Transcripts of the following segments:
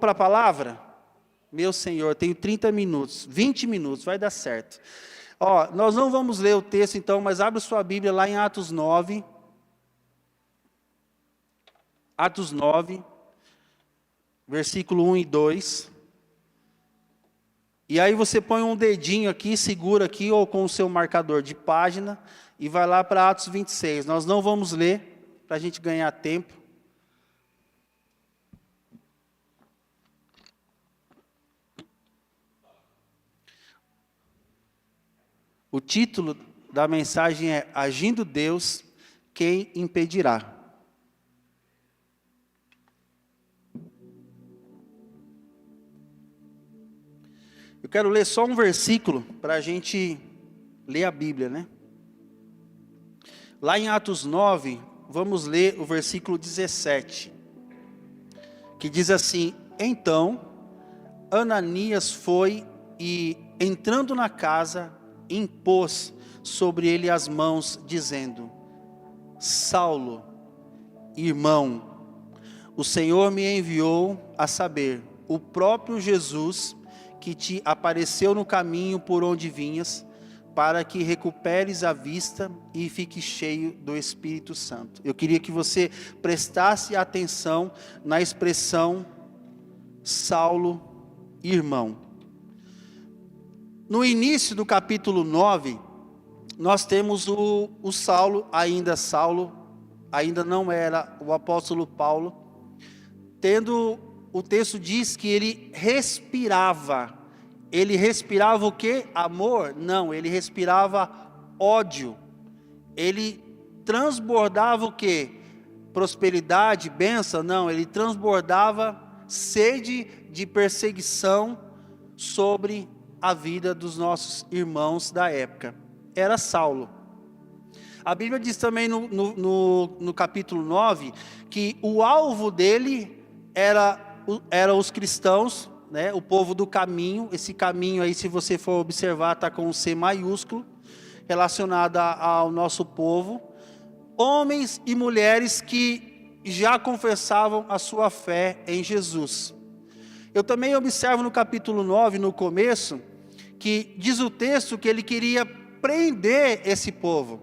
Para a palavra? Meu Senhor, tenho 30 minutos, 20 minutos, vai dar certo. Ó, nós não vamos ler o texto então, mas abre sua Bíblia lá em Atos 9. Atos 9, versículo 1 e 2. E aí você põe um dedinho aqui, segura aqui, ou com o seu marcador de página, e vai lá para Atos 26. Nós não vamos ler, para a gente ganhar tempo. O título da mensagem é Agindo Deus, quem impedirá? Eu quero ler só um versículo para a gente ler a Bíblia, né? Lá em Atos 9, vamos ler o versículo 17, que diz assim: Então, Ananias foi e, entrando na casa, impôs sobre ele as mãos, dizendo: Saulo, irmão, o Senhor me enviou, a saber, o próprio Jesus, que te apareceu no caminho por onde vinhas, para que recuperes a vista e fique cheio do Espírito Santo. Eu queria que você prestasse atenção na expressão Saulo, irmão. No início do capítulo 9, nós temos o Saulo, ainda não era o apóstolo Paulo, o texto diz que ele respirava o quê? Amor? Não, ele respirava ódio, ele transbordava o quê? Prosperidade, bênção? Não, ele transbordava sede de perseguição sobre a vida dos nossos irmãos da época. Era Saulo. A Bíblia diz também no capítulo 9, que o alvo dele era os cristãos, né, o povo do caminho. Esse caminho aí, se você for observar, está com um C maiúsculo, relacionado ao nosso povo. Homens e mulheres que já confessavam a sua fé em Jesus. Eu também observo no capítulo 9, no começo, que diz o texto que ele queria prender esse povo.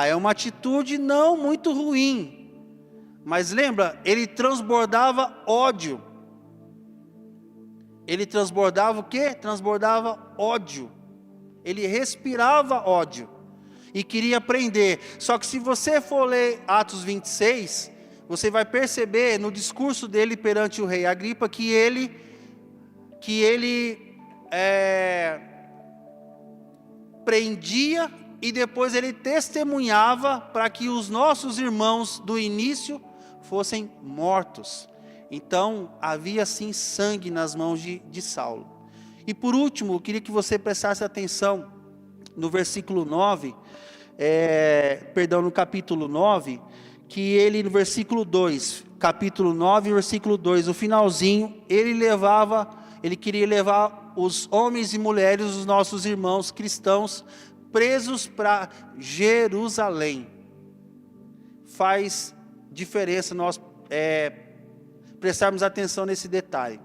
É uma atitude não muito ruim, mas lembra, ele transbordava ódio. Ele transbordava o quê? Transbordava ódio. Ele respirava ódio e queria prender. Só que se você for ler Atos 26, você vai perceber no discurso dele perante o rei Agripa que ele prendia e depois ele testemunhava para que os nossos irmãos do início fossem mortos. Então havia sim sangue nas mãos de Saulo. E por último, eu queria que você prestasse atenção no versículo 9, no capítulo 9, que ele no versículo 2, capítulo 9, versículo 2, o finalzinho, ele queria levar os homens e mulheres, os nossos irmãos cristãos, presos para Jerusalém. Faz diferença nós prestarmos atenção nesse detalhe.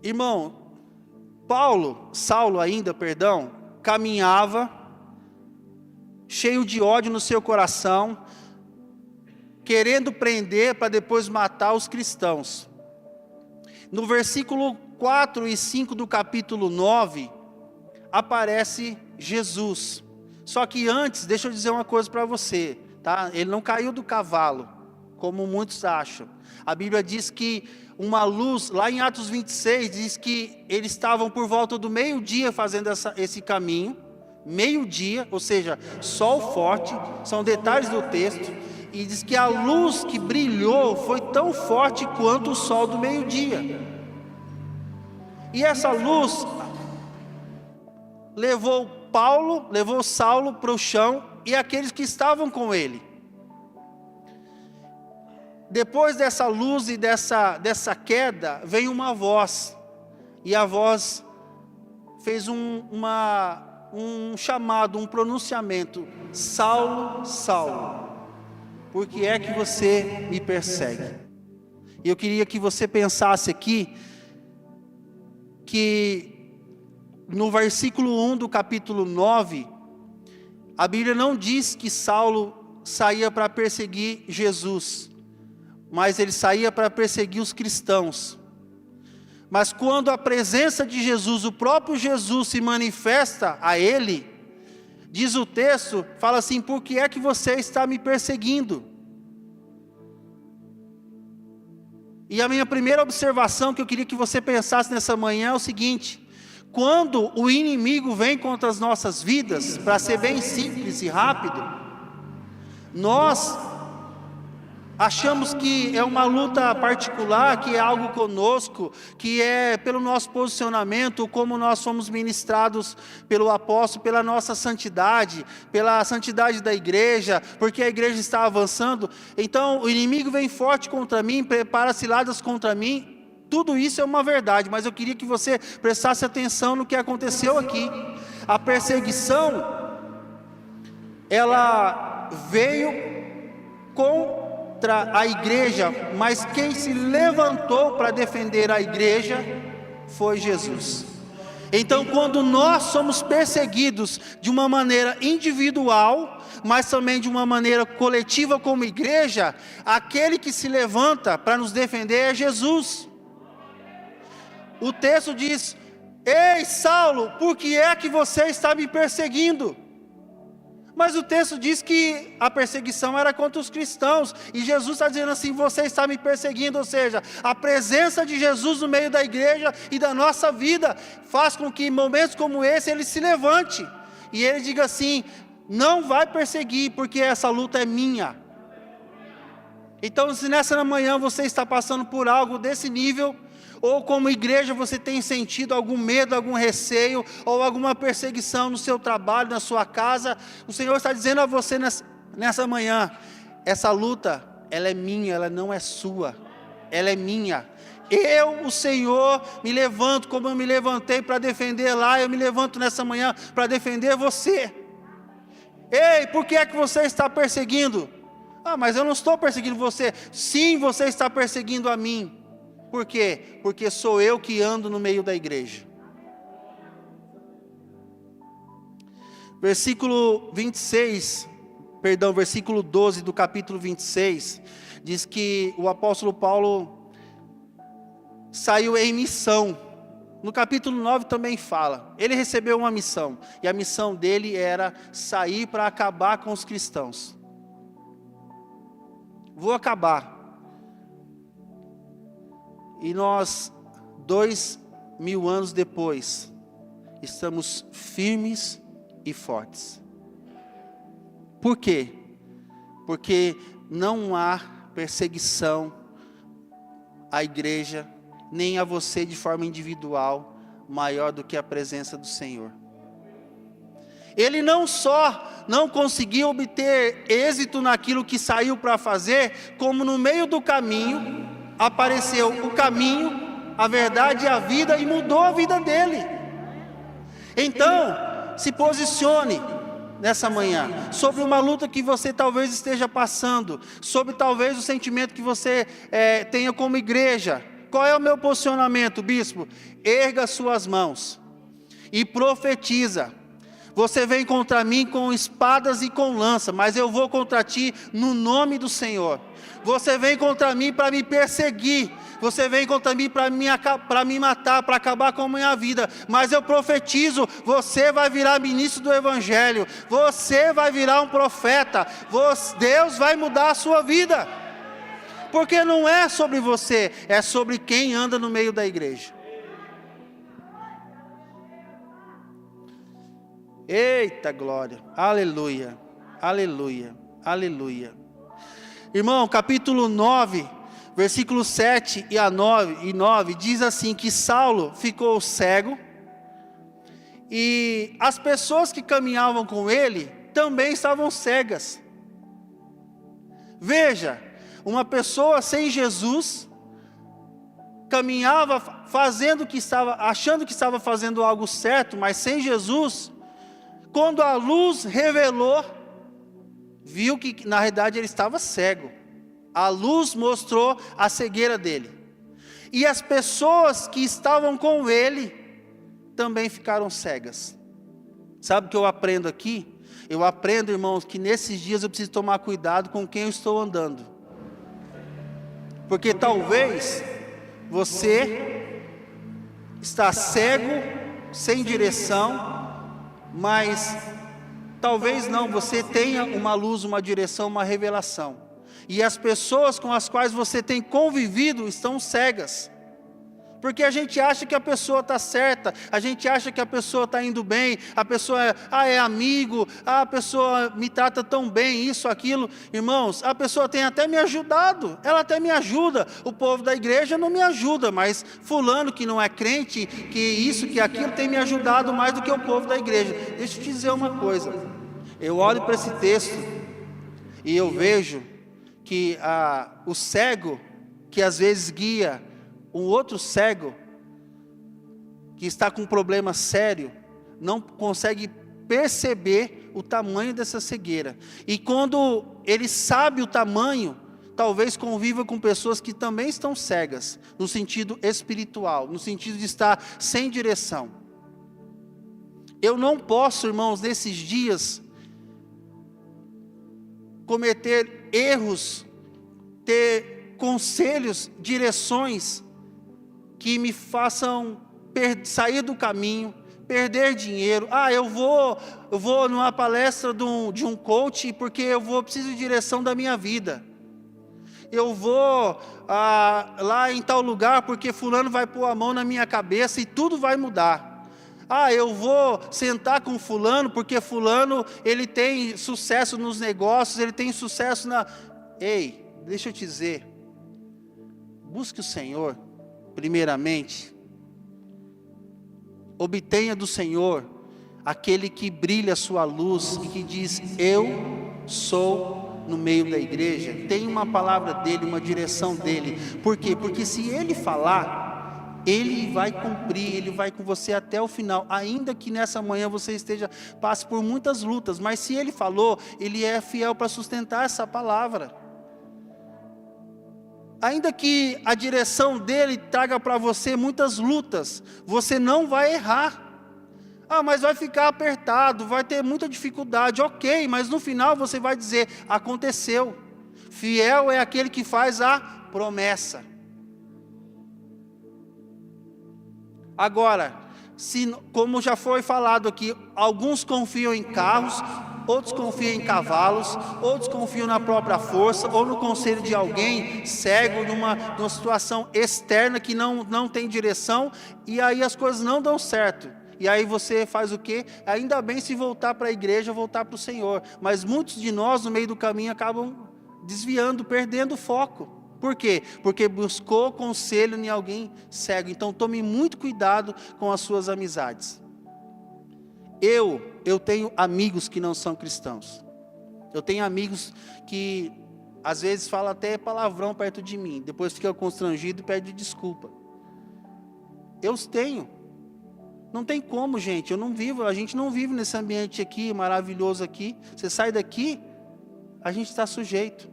Irmão, Saulo caminhava, cheio de ódio no seu coração, querendo prender para depois matar os cristãos. No versículo 4 e 5 do capítulo 9, aparece Jesus. Só que antes, deixa eu dizer uma coisa para você, tá? Ele não caiu do cavalo, como muitos acham. A Bíblia diz que uma luz, lá em Atos 26, diz que eles estavam por volta do meio-dia fazendo esse caminho, meio-dia, ou seja, sol forte, são detalhes do texto, e diz que a luz que brilhou foi tão forte quanto o sol do meio-dia. E essa luz levou Saulo para o chão e aqueles que estavam com ele. Depois dessa luz e dessa queda, veio uma voz, e a voz fez um chamado, um pronunciamento: Saulo, Saulo, por que é que você me persegue? E eu queria que você pensasse aqui, que no versículo 1 do capítulo 9, a Bíblia não diz que Saulo saía para perseguir Jesus, mas ele saía para perseguir os cristãos. Mas quando a presença de Jesus, o próprio Jesus se manifesta a ele, diz o texto, fala assim: por que é que você está me perseguindo? E a minha primeira observação que eu queria que você pensasse nessa manhã é o seguinte: quando o inimigo vem contra as nossas vidas, para ser bem simples e rápido, nós achamos que é uma luta particular, que é algo conosco, que é pelo nosso posicionamento, como nós fomos ministrados pelo apóstolo, pela nossa santidade, pela santidade da igreja, porque a igreja está avançando. Então o inimigo vem forte contra mim, prepara ciladas contra mim. Tudo isso é uma verdade, mas eu queria que você prestasse atenção no que aconteceu aqui. A perseguição, ela veio contra a igreja, mas quem se levantou para defender a igreja foi Jesus. Então, quando nós somos perseguidos de uma maneira individual, mas também de uma maneira coletiva como igreja, aquele que se levanta para nos defender é Jesus. O texto diz: ei Saulo, por que é que você está me perseguindo? Mas o texto diz que a perseguição era contra os cristãos, e Jesus está dizendo assim: você está me perseguindo. Ou seja, a presença de Jesus no meio da igreja e da nossa vida faz com que em momentos como esse ele se levante, e ele diga assim: não vai perseguir, porque essa luta é minha. Então, se nessa manhã você está passando por algo desse nível, ou como igreja você tem sentido algum medo, algum receio, ou alguma perseguição no seu trabalho, na sua casa, o Senhor está dizendo a você nessa manhã: essa luta, ela é minha, ela não é sua, ela é minha. Eu, o Senhor, me levanto como eu me levantei para defender lá, eu me levanto nessa manhã para defender você. Ei, por que é que você está perseguindo? Ah, mas eu não estou perseguindo você. Sim, você está perseguindo a mim. Por quê? Porque sou eu que ando no meio da igreja. Versículo 12 do capítulo 26, diz que o apóstolo Paulo saiu em missão. No capítulo 9 também fala, ele recebeu uma missão, e a missão dele era sair para acabar com os cristãos. Vou acabar. E nós, 2000 anos depois, estamos firmes e fortes. Por quê? Porque não há perseguição à igreja, nem a você de forma individual, maior do que a presença do Senhor. Ele não só não conseguiu obter êxito naquilo que saiu para fazer, como no meio do caminho apareceu o caminho, a verdade e a vida, e mudou a vida dele. Então, se posicione nessa manhã sobre uma luta que você talvez esteja passando, sobre talvez o sentimento que você tenha como igreja. Qual é o meu posicionamento, bispo? Erga suas mãos e profetiza. Você vem contra mim com espadas e com lança, mas eu vou contra ti no nome do Senhor. Você vem contra mim para me perseguir, você vem contra mim para me matar, para acabar com a minha vida, mas eu profetizo: você vai virar ministro do Evangelho, você vai virar um profeta, Deus vai mudar a sua vida, porque não é sobre você, é sobre quem anda no meio da igreja. Eita glória, aleluia, aleluia, aleluia. Irmão, capítulo 9, versículos 7 e 9, diz assim, que Saulo ficou cego, e as pessoas que caminhavam com ele também estavam cegas. Veja, uma pessoa sem Jesus, caminhava achando que estava fazendo algo certo, mas sem Jesus. Quando a luz revelou viu que na realidade ele estava cego. A luz mostrou a cegueira dele. E as pessoas que estavam com ele também ficaram cegas. Sabe o que eu aprendo aqui? Eu aprendo, irmãos, que nesses dias eu preciso tomar cuidado com quem eu estou andando. Porque talvez você está cego, sem direção, mas talvez não, você tenha uma luz, uma direção, uma revelação. E as pessoas com as quais você tem convivido estão cegas. Porque a gente acha que a pessoa está certa, a gente acha que a pessoa está indo bem, a pessoa é amigo, a pessoa me trata tão bem, isso, aquilo. Irmãos, a pessoa tem até me ajudado, ela até me ajuda. O povo da igreja não me ajuda, mas fulano que não é crente, que isso, que aquilo, tem me ajudado mais do que o povo da igreja. Deixa eu te dizer uma coisa, eu olho para esse texto e eu vejo que o cego, que às vezes guia um outro cego, que está com um problema sério, não consegue perceber o tamanho dessa cegueira. E quando ele sabe o tamanho, talvez conviva com pessoas que também estão cegas, no sentido espiritual, no sentido de estar sem direção. Eu não posso, irmãos, nesses dias, cometer erros, ter conselhos, direções, que me façam sair do caminho, perder dinheiro. Eu vou numa palestra de um coach, porque preciso de direção da minha vida. Eu vou lá em tal lugar, porque fulano vai pôr a mão na minha cabeça e tudo vai mudar. Eu vou sentar com fulano, porque fulano, ele tem sucesso nos negócios, ele tem sucesso na... Ei, deixa eu te dizer, busque o Senhor, primeiramente, obtenha do Senhor aquele que brilha a sua luz e que diz: eu sou no meio da igreja. Tem uma palavra dele, uma direção dele. Por quê? Porque se ele falar, ele vai cumprir, ele vai com você até o final, ainda que nessa manhã você passe por muitas lutas, mas se ele falou, ele é fiel para sustentar essa palavra. Ainda que a direção dele traga para você muitas lutas, você não vai errar. Mas vai ficar apertado, vai ter muita dificuldade, ok, mas no final você vai dizer: aconteceu. Fiel é aquele que faz a promessa. Agora, como já foi falado aqui, alguns confiam em carros, outros confiam em cavalos, outros confiam na própria força, ou no conselho de alguém cego, numa situação externa que não tem direção, e aí as coisas não dão certo. E aí você faz o quê? Ainda bem se voltar para a igreja, voltar para o Senhor. Mas muitos de nós, no meio do caminho, acabam desviando, perdendo o foco. Por quê? Porque buscou conselho em alguém cego. Então tome muito cuidado com as suas amizades. Eu tenho amigos que não são cristãos. Eu tenho amigos que às vezes falam até palavrão perto de mim, depois fica constrangido e pede desculpa. Eu os tenho. Não tem como, gente, a gente não vive nesse ambiente aqui, maravilhoso aqui. Você sai daqui, a gente está sujeito.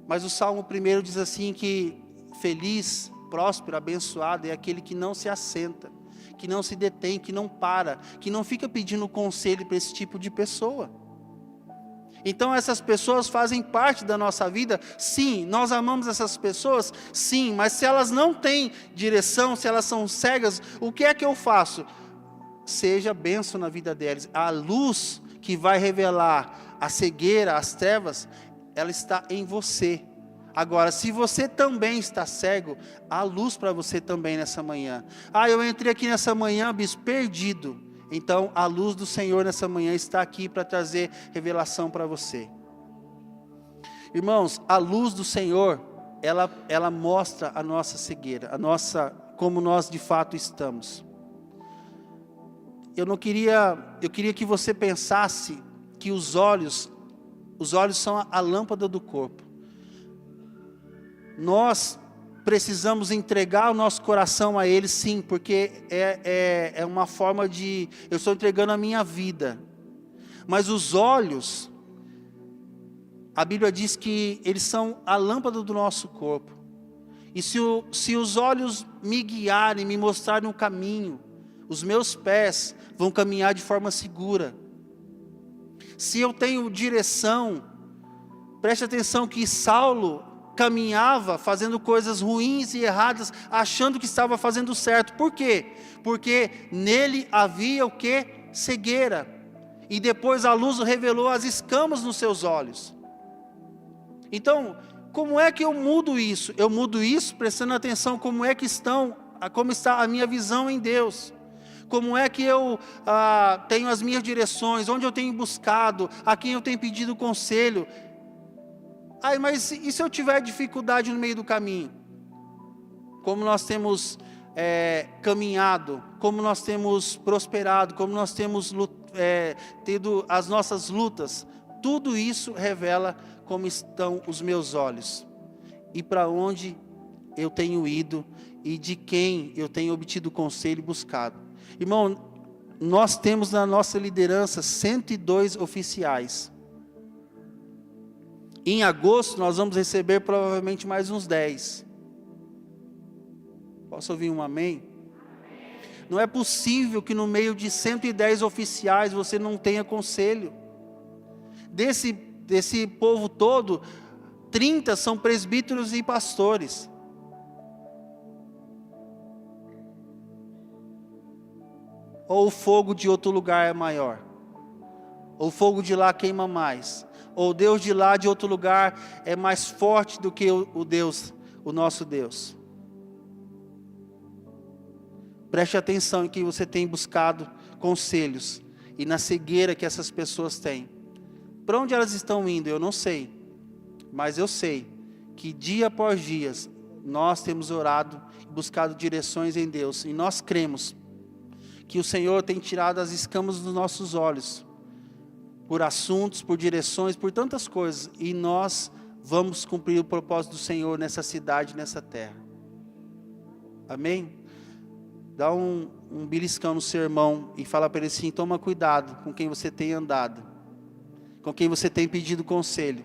Mas o Salmo 1 diz assim que feliz, próspero, abençoado é aquele que não se assenta, que não se detém, que não para, que não fica pedindo conselho para esse tipo de pessoa. Então essas pessoas fazem parte da nossa vida, sim, nós amamos essas pessoas, sim, mas se elas não têm direção, se elas são cegas, o que é que eu faço? Seja bênção na vida delas. A luz que vai revelar a cegueira, as trevas, ela está em você. Agora, se você também está cego, há luz para você também nessa manhã. Eu entrei aqui nessa manhã, bispo, perdido. Então, a luz do Senhor nessa manhã está aqui para trazer revelação para você. Irmãos, a luz do Senhor, ela mostra a nossa cegueira, como nós de fato estamos. Eu queria que você pensasse que os olhos são a lâmpada do corpo. Nós precisamos entregar o nosso coração a Ele, sim, porque é uma forma eu estou entregando a minha vida. Mas os olhos, a Bíblia diz que eles são a lâmpada do nosso corpo. E se os olhos me guiarem, me mostrarem um caminho, os meus pés vão caminhar de forma segura. Se eu tenho direção, preste atenção que Saulo caminhava fazendo coisas ruins e erradas, achando que estava fazendo certo. Por quê? Porque nele havia o quê? Cegueira. E depois a luz revelou as escamas nos seus olhos. Então, como é que eu mudo isso? Eu mudo isso prestando atenção como está a minha visão em Deus. Como é que eu tenho as minhas direções, onde eu tenho buscado, a quem eu tenho pedido conselho. Mas e se eu tiver dificuldade no meio do caminho? Como nós temos caminhado, como nós temos prosperado, como nós temos tido as nossas lutas, tudo isso revela como estão os meus olhos, e para onde eu tenho ido, e de quem eu tenho obtido conselho e buscado. Irmão, nós temos na nossa liderança 102 oficiais. Em agosto nós vamos receber provavelmente mais uns 10. Posso ouvir um amém? Não é possível que no meio de 110 oficiais você não tenha conselho. Desse povo todo, 30 são presbíteros e pastores. Ou o fogo de outro lugar é maior? Ou o fogo de lá queima mais? Ou o Deus de lá de outro lugar é mais forte do que o nosso Deus? Preste atenção em que você tem buscado conselhos e na cegueira que essas pessoas têm. Para onde elas estão indo, eu não sei. Mas eu sei que dia após dia nós temos orado e buscado direções em Deus. E nós cremos que o Senhor tem tirado as escamas dos nossos olhos. Por assuntos, por direções, por tantas coisas. E nós vamos cumprir o propósito do Senhor nessa cidade, nessa terra. Amém? Dá um beliscão no seu irmão e fala para ele assim: toma cuidado com quem você tem andado, com quem você tem pedido conselho.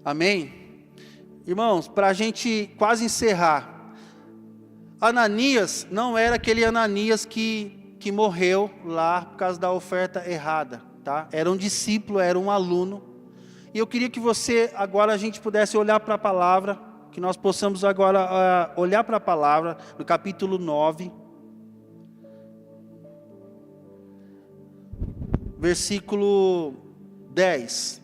Amém? Irmãos, para a gente quase encerrar, Ananias não era aquele Ananias que morreu lá por causa da oferta errada, tá? Era um discípulo, era um aluno. E eu queria que você, agora a gente pudesse olhar para a palavra, que nós possamos agora olhar para a palavra, no capítulo 9, versículo 10.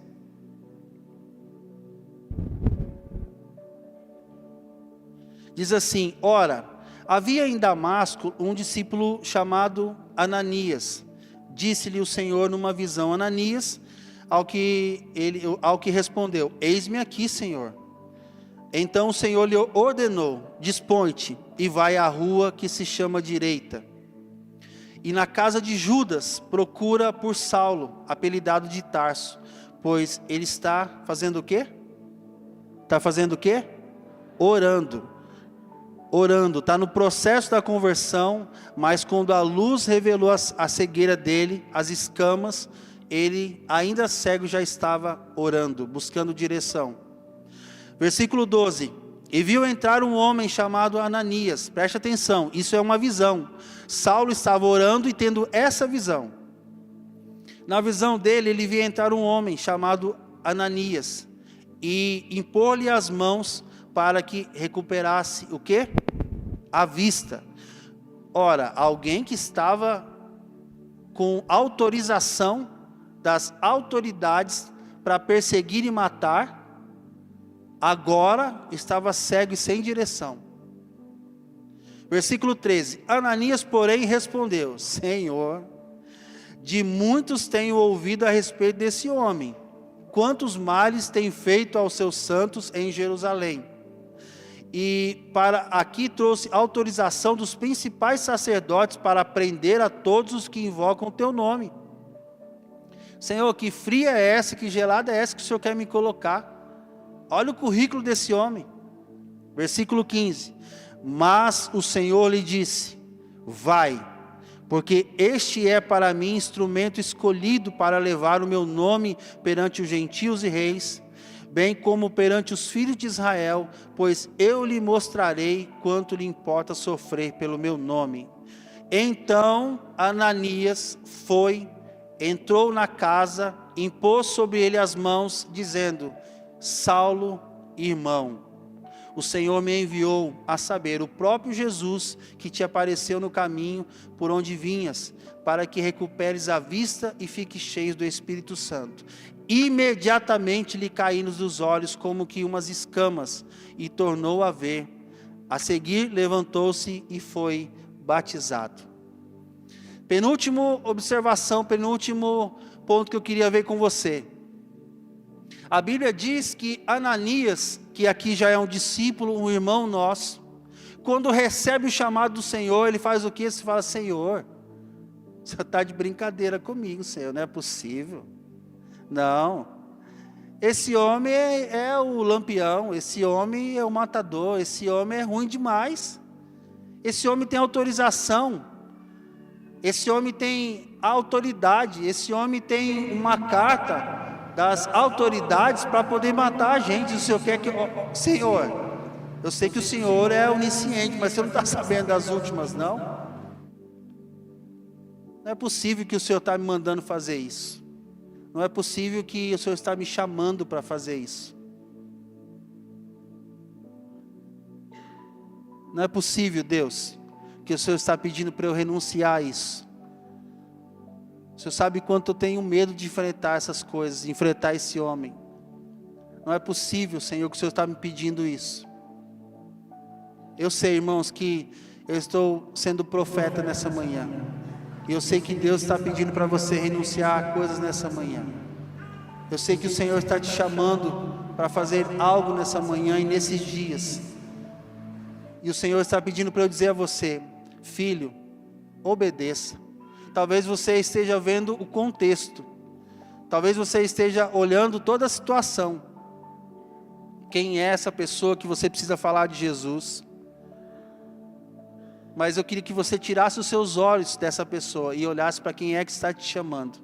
Diz assim: ora, havia em Damasco um discípulo chamado Ananias. Disse-lhe o Senhor numa visão: Ananias, ao que respondeu: eis-me aqui, Senhor. Então o Senhor lhe ordenou: dispõe-te e vai à rua que se chama Direita. E na casa de Judas procura por Saulo, apelidado de Tarso, pois ele está fazendo o quê? Está fazendo o quê? Orando, está no processo da conversão, mas quando a luz revelou a cegueira dele, as escamas, ele ainda cego já estava orando, buscando direção. Versículo 12, e viu entrar um homem chamado Ananias. Preste atenção, isso é uma visão. Saulo estava orando e tendo essa visão. Na visão dele, ele viu entrar um homem chamado Ananias e impor-lhe as mãos para que recuperasse o quê? A vista. Ora, alguém que estava com autorização das autoridades para perseguir e matar, agora estava cego e sem direção. Versículo 13, Ananias, porém, respondeu: Senhor, de muitos tenho ouvido a respeito desse homem, quantos males tem feito aos seus santos em Jerusalém. E para aqui trouxe autorização dos principais sacerdotes para prender a todos os que invocam o teu nome. Senhor, que fria é essa, que gelada é essa que o Senhor quer me colocar? Olha o currículo desse homem. Versículo 15, mas o Senhor lhe disse: vai, porque este é para mim instrumento escolhido para levar o meu nome perante os gentios e reis, bem como perante os filhos de Israel, pois eu lhe mostrarei quanto lhe importa sofrer pelo meu nome. Então Ananias entrou na casa, impôs sobre ele as mãos, dizendo: Saulo, irmão, o Senhor me enviou, a saber, o próprio Jesus, que te apareceu no caminho por onde vinhas, para que recuperes a vista e fiques cheio do Espírito Santo. Imediatamente lhe caíram dos olhos como que umas escamas, e tornou a ver. A seguir levantou-se e foi batizado. Penúltima observação, penúltimo ponto que eu queria ver com você. A Bíblia diz que Ananias, que aqui já é um discípulo, um irmão nosso, quando recebe o chamado do Senhor, ele faz o quê? Ele fala: Senhor, você está de brincadeira comigo, Senhor, não é possível. Não, esse homem é o lampião, esse homem é o matador, esse homem é ruim demais. Esse homem tem autorização, esse homem tem autoridade, esse homem tem uma carta das autoridades para poder matar a gente. O Senhor quer que... Senhor, eu sei que o Senhor é onisciente, mas você não está sabendo das últimas, não? Não é possível que o Senhor está me mandando fazer isso. Não é possível que o Senhor está me chamando para fazer isso. Não é possível, Deus, que o Senhor está pedindo para eu renunciar a isso. O Senhor sabe quanto eu tenho medo de enfrentar essas coisas, de enfrentar esse homem. Não é possível, Senhor, que o Senhor está me pedindo isso. Eu sei, irmãos, que eu estou sendo profeta nessa manhã. E eu sei que Deus está pedindo para você renunciar a coisas nessa manhã. Eu sei que o Senhor está te chamando para fazer algo nessa manhã e nesses dias. E o Senhor está pedindo para eu dizer a você: filho, obedeça. Talvez você esteja vendo o contexto. Talvez você esteja olhando toda a situação. Quem é essa pessoa que você precisa falar de Jesus? Mas eu queria que você tirasse os seus olhos dessa pessoa e olhasse para quem é que está te chamando.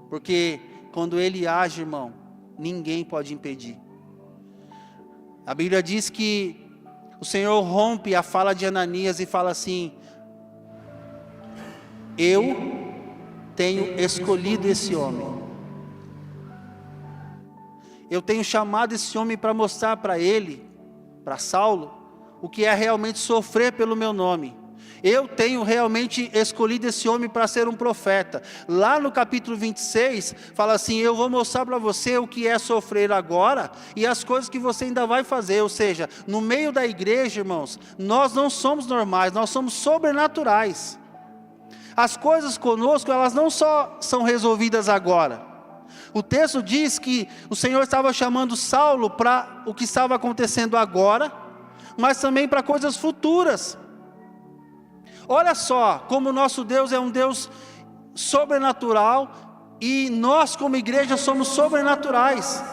Porque quando Ele age, irmão, ninguém pode impedir. A Bíblia diz que o Senhor rompe a fala de Ananias e fala assim: eu tenho escolhido esse homem. Eu tenho chamado esse homem para mostrar para ele, para Saulo, o que é realmente sofrer pelo meu nome. Eu tenho realmente escolhido esse homem para ser um profeta. Lá no capítulo 26, fala assim: eu vou mostrar para você o que é sofrer agora e as coisas que você ainda vai fazer. Ou seja, no meio da igreja, irmãos, nós não somos normais, nós somos sobrenaturais. As coisas conosco, elas não só são resolvidas agora. O texto diz que o Senhor estava chamando Saulo para o que estava acontecendo agora, mas também para coisas futuras. Olha só como o nosso Deus é um Deus sobrenatural e nós como igreja somos sobrenaturais.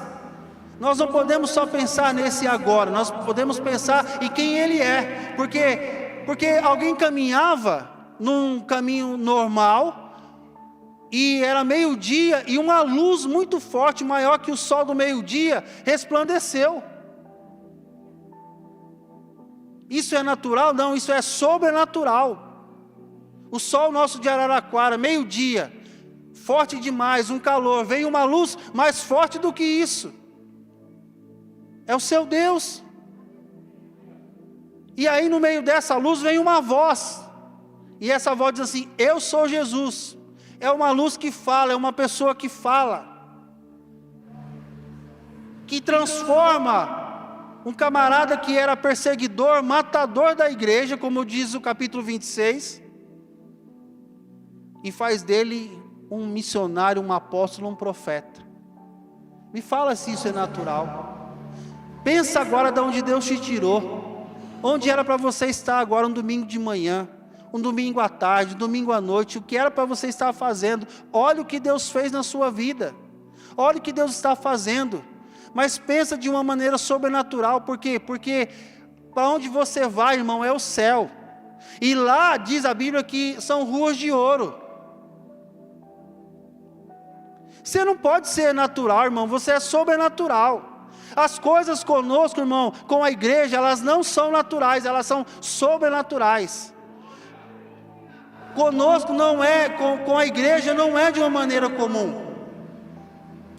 Nós não podemos só pensar nesse agora, nós podemos pensar em quem Ele é. Porque alguém caminhava num caminho normal, e era meio-dia, e uma luz muito forte, maior que o sol do meio-dia, resplandeceu. Isso é natural? Não, isso é sobrenatural. O sol nosso de Araraquara, meio-dia, forte demais, um calor, veio uma luz mais forte do que isso. É o seu Deus. E aí no meio dessa luz vem uma voz. E essa voz diz assim: eu sou Jesus. É uma luz que fala, é uma pessoa que fala, que transforma um camarada que era perseguidor, matador da igreja, como diz o capítulo 26, e faz dele um missionário, um apóstolo, um profeta. Me fala se isso é natural. Pensa agora de onde Deus te tirou. Onde era para você estar agora um domingo de manhã, um domingo à tarde, um domingo à noite, o que era para você estar fazendo? Olha o que Deus fez na sua vida, olha o que Deus está fazendo, mas pensa de uma maneira sobrenatural. Por quê? Porque para onde você vai, irmão, é o céu. E lá diz a Bíblia que são ruas de ouro. Você não pode ser natural, irmão, você é sobrenatural. As coisas conosco, irmão, com a igreja, elas não são naturais, elas são sobrenaturais. Conosco não é, com a igreja não é de uma maneira comum.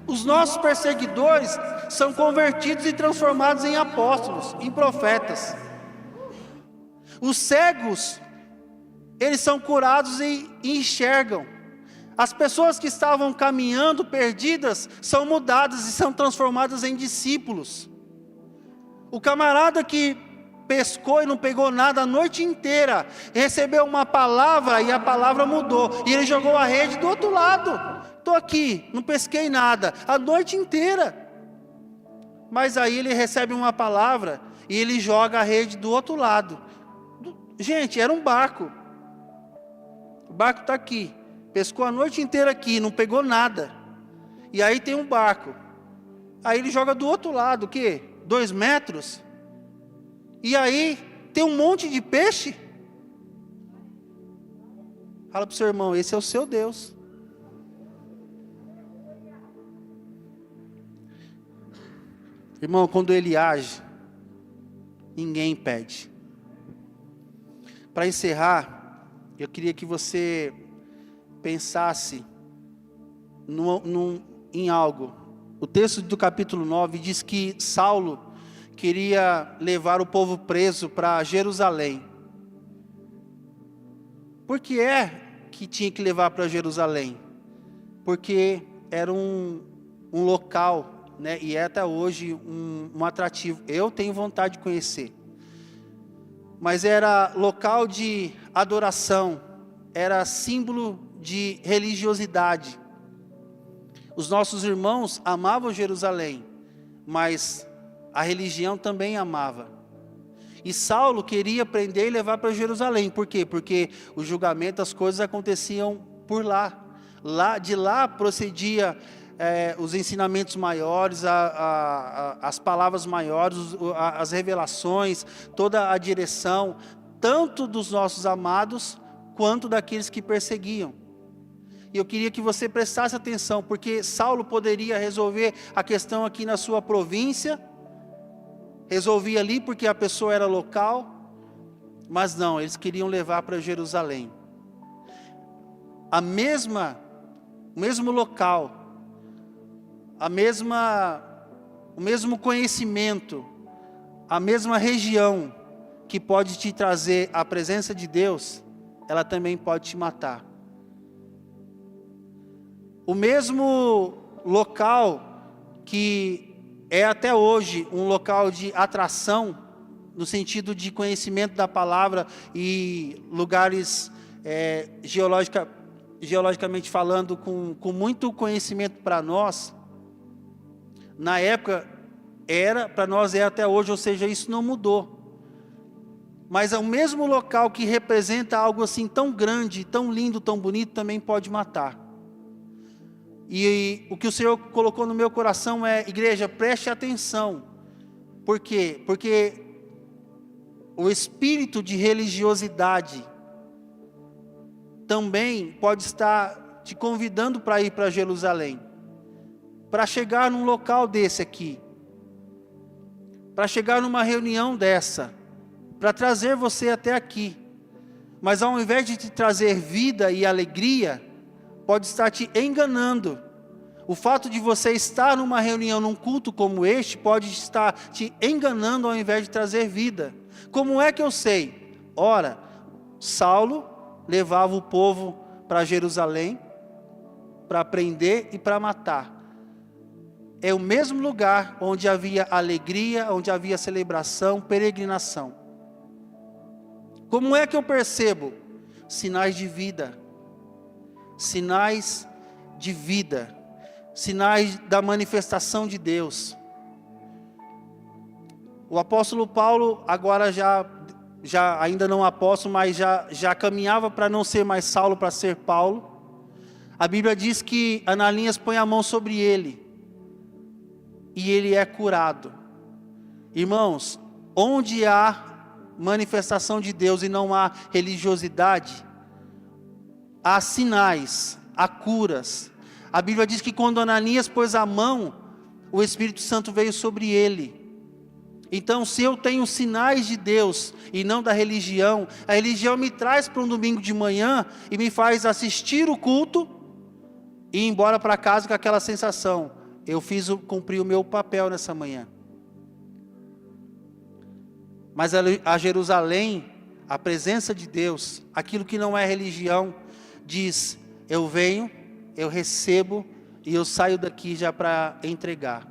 Os nossos perseguidores são convertidos e transformados em apóstolos, em profetas. Os cegos, eles são curados e enxergam. As pessoas que estavam caminhando perdidas são mudadas e são transformadas em discípulos. O camarada que pescou e não pegou nada a noite inteira, recebeu uma palavra e a palavra mudou, e ele jogou a rede do outro lado. Estou aqui, não pesquei nada a noite inteira, mas aí ele recebe uma palavra e ele joga a rede do outro lado. Gente, era um barco, o barco está aqui, pescou a noite inteira aqui, não pegou nada, e aí tem um barco, aí ele joga do outro lado, o quê? 2 metros, e aí tem um monte de peixe. Fala para o seu irmão, esse é o seu Deus. Irmão, quando Ele age, ninguém impede. Para encerrar, eu queria que você pensasse em algo. O texto do capítulo 9 diz que Saulo queria levar o povo preso para Jerusalém. Por que é que tinha que levar para Jerusalém? Porque era um local, né, e é até hoje um atrativo. Eu tenho vontade de conhecer. Mas era local de adoração, era símbolo de religiosidade. Os nossos irmãos amavam Jerusalém, mas a religião também amava. E Saulo queria prender e levar para Jerusalém. Por quê? Porque o julgamento, as coisas aconteciam por lá. De lá procedia os ensinamentos maiores, as palavras maiores, as revelações, toda a direção, tanto dos nossos amados, quanto daqueles que perseguiam. E eu queria que você prestasse atenção, porque Saulo poderia resolver a questão aqui na sua província, resolvia ali porque a pessoa era local, mas não, eles queriam levar para Jerusalém. O mesmo local, o mesmo conhecimento, a mesma região que pode te trazer a presença de Deus, ela também pode te matar. O mesmo local que é até hoje um local de atração, no sentido de conhecimento da palavra e lugares geologicamente falando, com muito conhecimento para nós, na época para nós é até hoje, ou seja, isso não mudou. Mas é o mesmo local que representa algo assim tão grande, tão lindo, tão bonito, também pode matar. E o que o Senhor colocou no meu coração é: igreja, preste atenção. Por quê? Porque o espírito de religiosidade também pode estar te convidando para ir para Jerusalém, para chegar num local desse aqui, para chegar numa reunião dessa, para trazer você até aqui. Mas ao invés de te trazer vida e alegria, pode estar te enganando. O fato de você estar numa reunião, num culto como este, pode estar te enganando ao invés de trazer vida. Como é que eu sei? Ora, Saulo levava o povo para Jerusalém para prender e para matar. É o mesmo lugar onde havia alegria, onde havia celebração, peregrinação. Como é que eu percebo? Sinais de vida. Sinais de vida. Sinais da manifestação de Deus. O apóstolo Paulo, agora já ainda não apóstolo, mas já caminhava para não ser mais Saulo, para ser Paulo. A Bíblia diz que Ananias põe a mão sobre ele e ele é curado. Irmãos, onde há manifestação de Deus e não há religiosidade, há sinais, há curas. A Bíblia diz que quando Ananias pôs a mão, o Espírito Santo veio sobre ele. Então, se eu tenho sinais de Deus e não da religião, a religião me traz para um domingo de manhã e me faz assistir o culto e ir embora para casa com aquela sensação: eu cumpri o meu papel nessa manhã. Mas a Jerusalém, a presença de Deus, aquilo que não é religião, diz: eu venho, eu recebo e eu saio daqui já para entregar.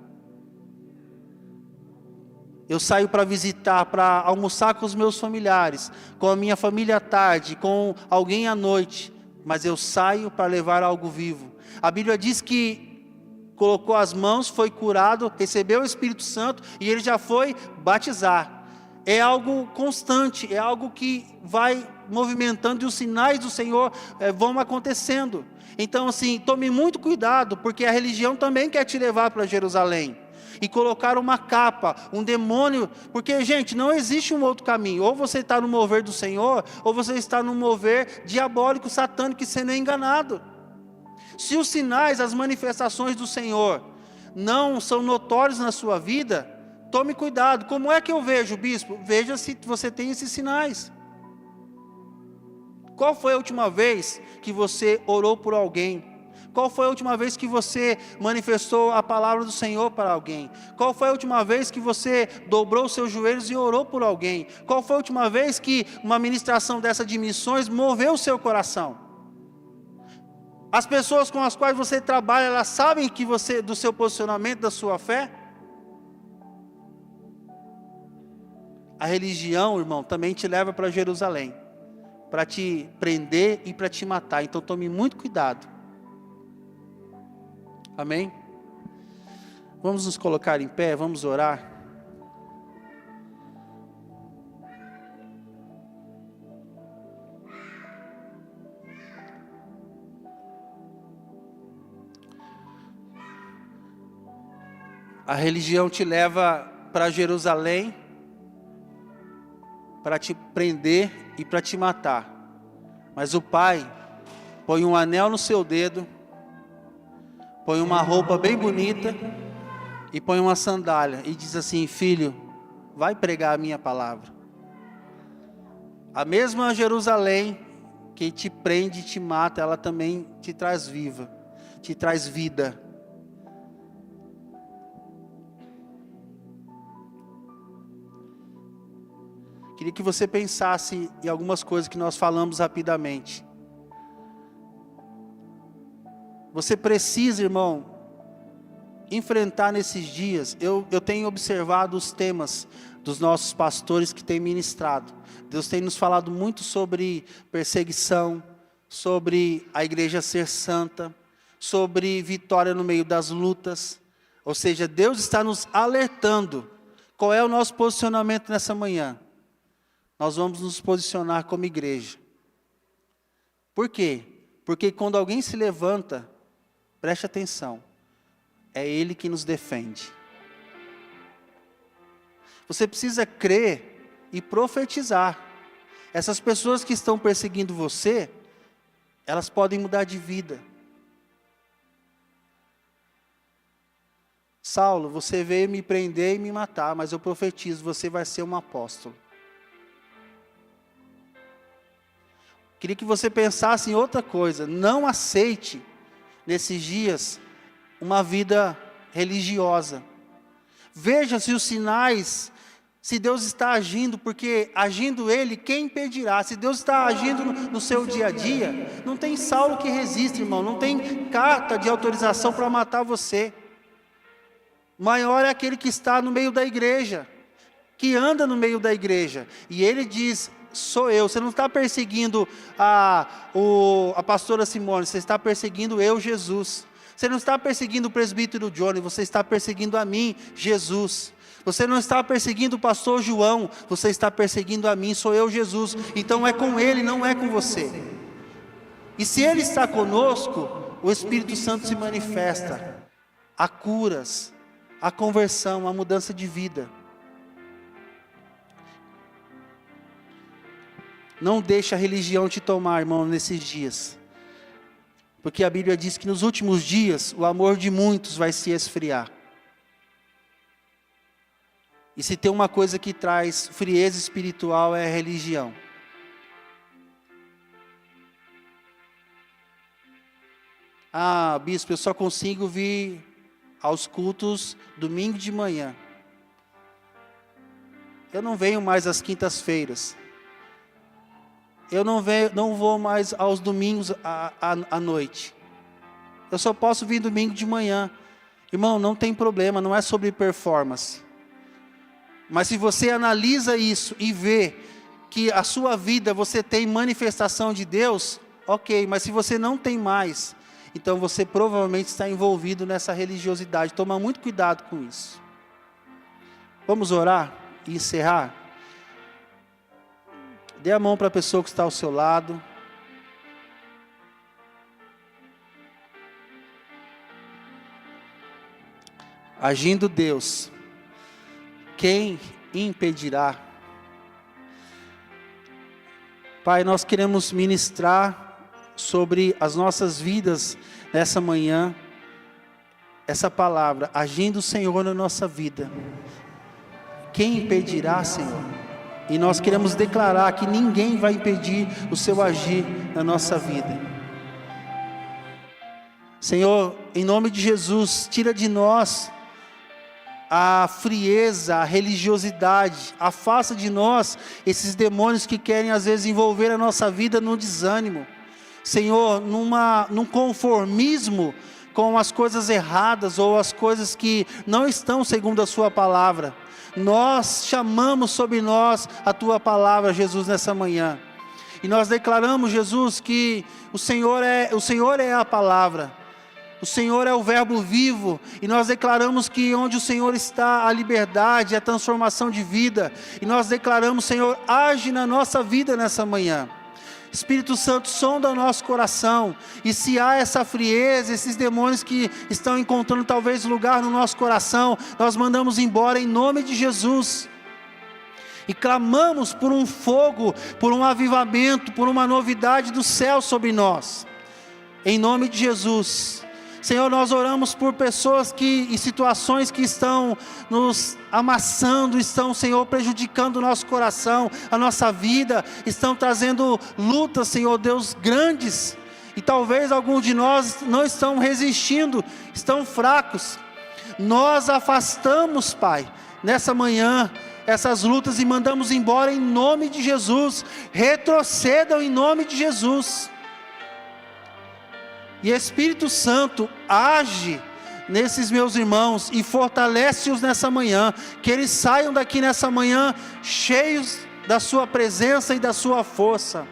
Eu saio para visitar, para almoçar com os meus familiares, com a minha família à tarde, com alguém à noite, mas eu saio para levar algo vivo. A Bíblia diz que colocou as mãos, foi curado, recebeu o Espírito Santo e ele já foi batizar. É algo constante, é algo que vai movimentando e os sinais do Senhor vão acontecendo. Então, assim, tome muito cuidado, porque a religião também quer te levar para Jerusalém e colocar uma capa, um demônio, porque, gente, não existe um outro caminho. Ou você está no mover do Senhor, ou você está no mover diabólico, satânico, e sendo enganado. Se os sinais, as manifestações do Senhor não são notórios na sua vida, tome cuidado. Como é que eu vejo, bispo? Veja se você tem esses sinais. Qual foi a última vez que você orou por alguém? Qual foi a última vez que você manifestou a palavra do Senhor para alguém? Qual foi a última vez que você dobrou os seus joelhos e orou por alguém? Qual foi a última vez que uma ministração dessa de missões moveu o seu coração? As pessoas com as quais você trabalha, elas sabem que do seu posicionamento, da sua fé? A religião, irmão, também te leva para Jerusalém, para te prender e para te matar. Então tome muito cuidado. Amém? Vamos nos colocar em pé, vamos orar. A religião te leva para Jerusalém para te prender e para te matar. Mas o Pai põe um anel no seu dedo, põe uma roupa bem bonita e põe uma sandália e diz assim: filho, vai pregar a minha palavra. A mesma Jerusalém que te prende e te mata, ela também te traz te traz vida. Queria que você pensasse em algumas coisas que nós falamos rapidamente. Você precisa, irmão, enfrentar nesses dias. Eu tenho observado os temas dos nossos pastores que têm ministrado. Deus tem nos falado muito sobre perseguição, sobre a igreja ser santa, sobre vitória no meio das lutas. Ou seja, Deus está nos alertando. Qual é o nosso posicionamento nessa manhã? Nós vamos nos posicionar como igreja. Por quê? Porque quando alguém se levanta, preste atenção, é Ele que nos defende. Você precisa crer e profetizar. Essas pessoas que estão perseguindo você, elas podem mudar de vida. Saulo, você veio me prender e me matar, mas eu profetizo, você vai ser um apóstolo. Queria que você pensasse em outra coisa. Não aceite, nesses dias, uma vida religiosa. Veja se os sinais, se Deus está agindo, porque agindo Ele, quem impedirá? Se Deus está agindo no seu dia a dia, não tem Saulo que resista, irmão. Não tem carta de autorização para matar você. Maior é aquele que está no meio da igreja, que anda no meio da igreja. E Ele diz: sou eu. Você não está perseguindo a pastora Simone, você está perseguindo eu, Jesus. Você não está perseguindo o presbítero Johnny, você está perseguindo a mim, Jesus. Você não está perseguindo o pastor João, você está perseguindo a mim, sou eu, Jesus. Então é com ele, não é com você. E se ele está conosco, o Espírito Santo se manifesta. Há curas, há conversão, há mudança de vida. Não deixe a religião te tomar, irmão, nesses dias. Porque a Bíblia diz que nos últimos dias o amor de muitos vai se esfriar. E se tem uma coisa que traz frieza espiritual é a religião. Ah, bispo, eu só consigo vir aos cultos domingo de manhã. Eu não venho mais às quintas-feiras. Eu não vou mais aos domingos à noite. Eu só posso vir domingo de manhã. Irmão, não tem problema, não é sobre performance. Mas se você analisa isso e vê que a sua vida você tem manifestação de Deus, ok, mas se você não tem mais, então você provavelmente está envolvido nessa religiosidade. Toma muito cuidado com isso. Vamos orar e encerrar? Dê a mão para a pessoa que está ao seu lado. Agindo Deus, quem impedirá? Pai, nós queremos ministrar sobre as nossas vidas nessa manhã, essa palavra, agindo o Senhor na nossa vida. Quem impedirá, Senhor? E nós queremos declarar que ninguém vai impedir o seu agir na nossa vida. Senhor, em nome de Jesus, tira de nós a frieza, a religiosidade, afasta de nós esses demônios que querem às vezes envolver a nossa vida no desânimo. Senhor, num conformismo com as coisas erradas ou as coisas que não estão segundo a sua palavra. Nós chamamos sobre nós a tua palavra, Jesus, nessa manhã. E nós declaramos, Jesus, que o Senhor é a palavra. O Senhor é o verbo vivo, e nós declaramos que onde o Senhor está, a liberdade, a transformação de vida, e nós declaramos, Senhor, age na nossa vida nessa manhã. Espírito Santo, sonda o nosso coração, e se há essa frieza, esses demônios que estão encontrando talvez lugar no nosso coração, nós mandamos embora em nome de Jesus. E clamamos por um fogo, por um avivamento, por uma novidade do céu sobre nós, em nome de Jesus. Senhor, nós oramos por pessoas e situações que estão nos amassando, estão, Senhor, prejudicando o nosso coração, a nossa vida, estão trazendo lutas, Senhor Deus, grandes, e talvez alguns de nós não estão resistindo, estão fracos. Nós afastamos, Pai, nessa manhã, essas lutas e mandamos embora em nome de Jesus. Retrocedam em nome de Jesus. E Espírito Santo, age nesses meus irmãos e fortalece-os nessa manhã, que eles saiam daqui nessa manhã cheios da sua presença e da sua força.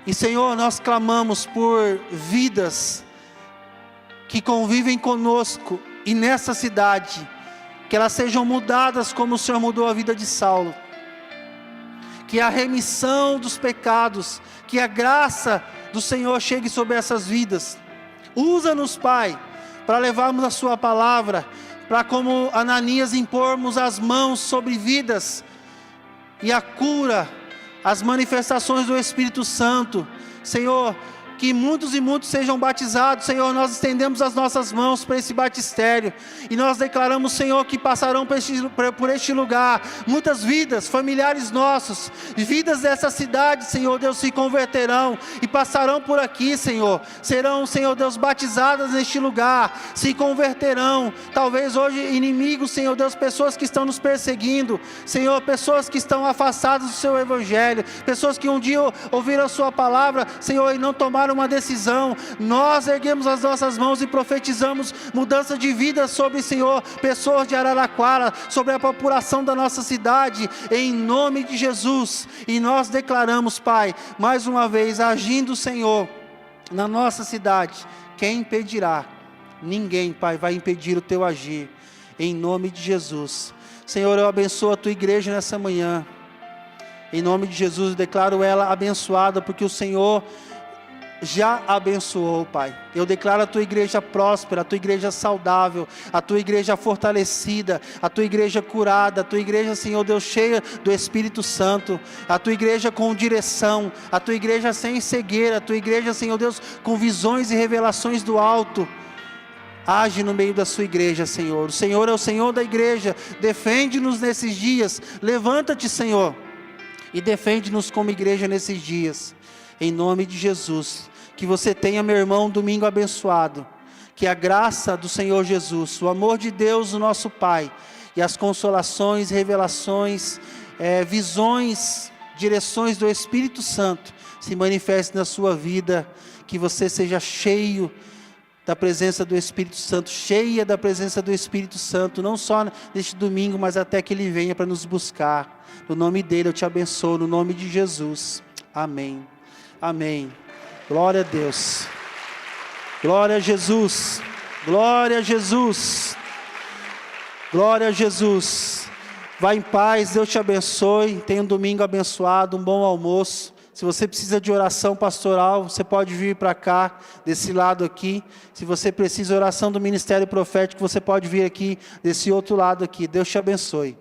E Senhor, nós clamamos por vidas que convivem conosco e nessa cidade, que elas sejam mudadas como o Senhor mudou a vida de Saulo, que a remissão dos pecados, que a graça do Senhor chegue sobre essas vidas. Usa-nos, Pai, para levarmos a sua palavra, para como Ananias impormos as mãos sobre vidas, e a cura, as manifestações do Espírito Santo. Senhor, que muitos e muitos sejam batizados. Senhor, nós estendemos as nossas mãos para esse batistério, e nós declaramos, Senhor, que passarão por este lugar, muitas vidas, familiares nossos, vidas dessa cidade, Senhor Deus, se converterão, e passarão por aqui, Senhor, serão, Senhor Deus, batizadas neste lugar, se converterão, talvez hoje inimigos, Senhor Deus, pessoas que estão nos perseguindo, Senhor, pessoas que estão afastadas do seu evangelho, pessoas que um dia ouviram a sua palavra, Senhor, e não tomaram uma decisão. Nós erguemos as nossas mãos e profetizamos mudança de vida sobre, Senhor, pessoas de Araraquara, sobre a população da nossa cidade, em nome de Jesus. E nós declaramos, Pai, mais uma vez, agindo, Senhor, na nossa cidade, quem impedirá? Ninguém, Pai, vai impedir o teu agir, em nome de Jesus. Senhor, eu abençoo a tua igreja nessa manhã, em nome de Jesus, eu declaro ela abençoada, porque o Senhor já abençoou, Pai. Eu declaro a tua igreja próspera, a tua igreja saudável, a tua igreja fortalecida, a tua igreja curada, a tua igreja, Senhor Deus, cheia do Espírito Santo, a tua igreja com direção, a tua igreja sem cegueira, a tua igreja, Senhor Deus, com visões e revelações do alto. Age no meio da sua igreja, Senhor. O Senhor é o Senhor da igreja. Defende-nos nesses dias. Levanta-te, Senhor, e defende-nos como igreja nesses dias. Em nome de Jesus. Que você tenha, meu irmão, um domingo abençoado. Que a graça do Senhor Jesus, o amor de Deus, o nosso Pai, e as consolações, revelações, visões, direções do Espírito Santo se manifestem na sua vida. Que você seja cheio da presença do Espírito Santo, cheia da presença do Espírito Santo, não só neste domingo, mas até que Ele venha para nos buscar. No nome dEle eu te abençoo, no nome de Jesus. Amém. Amém. Glória a Deus. Glória a Jesus. Glória a Jesus. Glória a Jesus. Vá em paz, Deus te abençoe. Tenha um domingo abençoado, um bom almoço. Se você precisa de oração pastoral, você pode vir para cá, desse lado aqui. Se você precisa de oração do Ministério Profético, você pode vir aqui, desse outro lado aqui. Deus te abençoe.